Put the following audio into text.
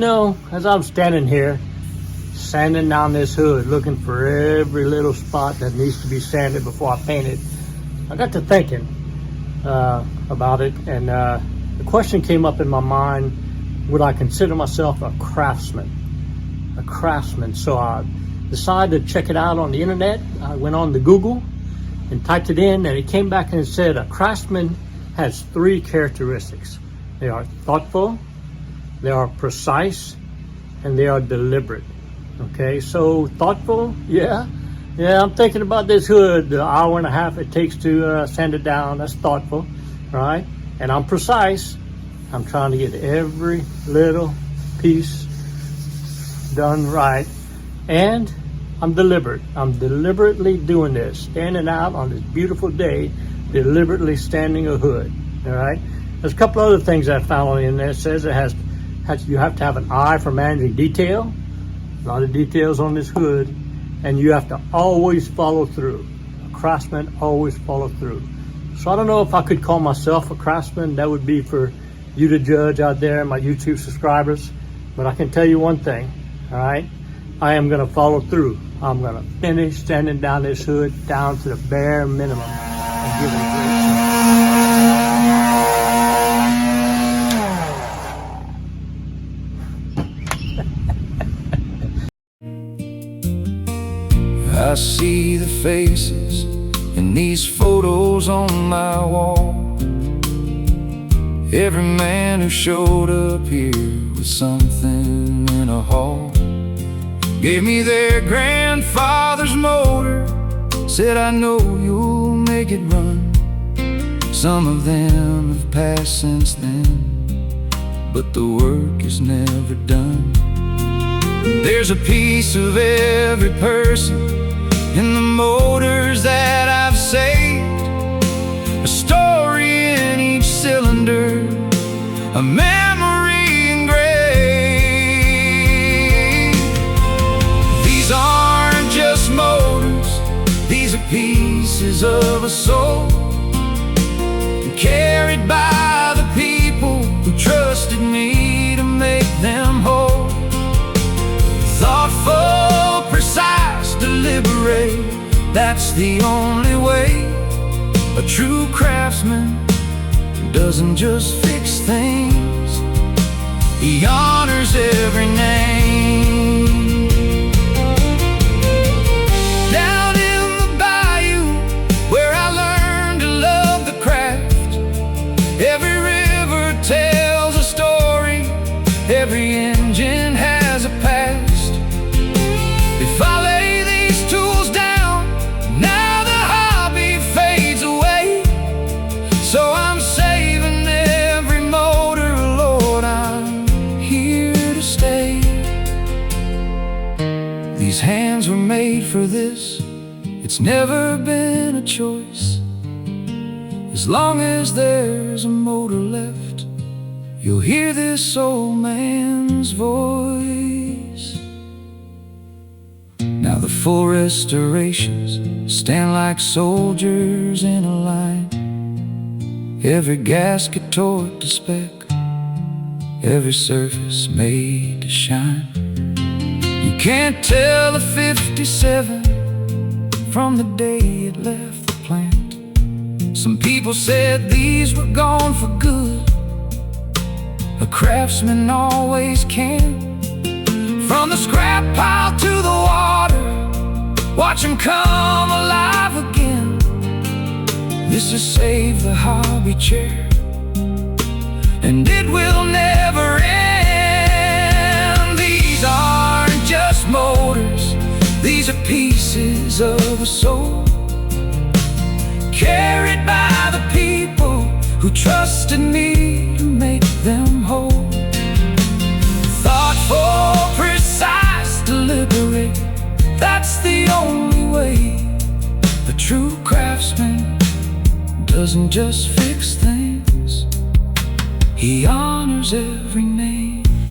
know, as I'm standing here, sanding down this hood, looking for every little spot that needs to be sanded before I paint it, I got to thinking about it, and the question came up in my mind: would I consider myself a craftsman? A craftsman. So I decided to check it out on the internet. I went on to Google and typed it in, and it came back and it said a craftsman has 3 characteristics. They are thoughtful, they are precise, and they are deliberate. Okay, so thoughtful, yeah, I'm thinking about this hood, the hour and a half it takes to sand it down. That's thoughtful, right? And I'm precise. I'm trying to get every little piece done right. And I'm deliberate. I'm deliberately doing this, standing out on this beautiful day, deliberately standing a hood. All right. There's a couple other things I found on the internet. It says you have to have an eye for managing detail. A lot of details on this hood, and you have to always follow through. A craftsman always follow through. So I don't know if I could call myself a craftsman. That would be for you to judge out there, my YouTube subscribers. But I can tell you one thing, all right? I am gonna follow through. I'm gonna finish sanding down this hood down to the bare minimum and give it a great I see the faces in these photos on my wall. Every man who showed up here with something in a haul gave me their grandfather's motor, said, I know you'll make it run. Some of them have passed since then, but the work is never done. There's a piece of every person in the motors that I've saved, a story in each cylinder, a memory engraved. These aren't just motors, these are pieces of a soul, carried by the people who trusted me to make them whole. Thoughtful, precise, deliberate, that's the only way. A true craftsman doesn't just fix things, he honors every name. Down in the bayou where I learned to love the craft, every river tells a story, every engine has a past. If I lay these tools down, now the hobby fades away. So I'm saving every motor, Lord, I'm here to stay. These hands were made for this, it's never been a choice. As long as there's a motor left, you'll hear this old man's voice. Now the full restorations stand like soldiers in a line, every gasket torqued to spec, every surface made to shine. You can't tell a 57 from the day it left the plant. Some people said these were gone for good, a craftsman always can. From the scrap pile to the water, watch them come alive again. This has saved the hobby chair, and it will never end. These aren't just motors, these are pieces of a soul, carried by the people who trusted me to make them whole. Thoughtful, precise, deliberate, that's the only way. The true craftsman doesn't just fix things, he honors every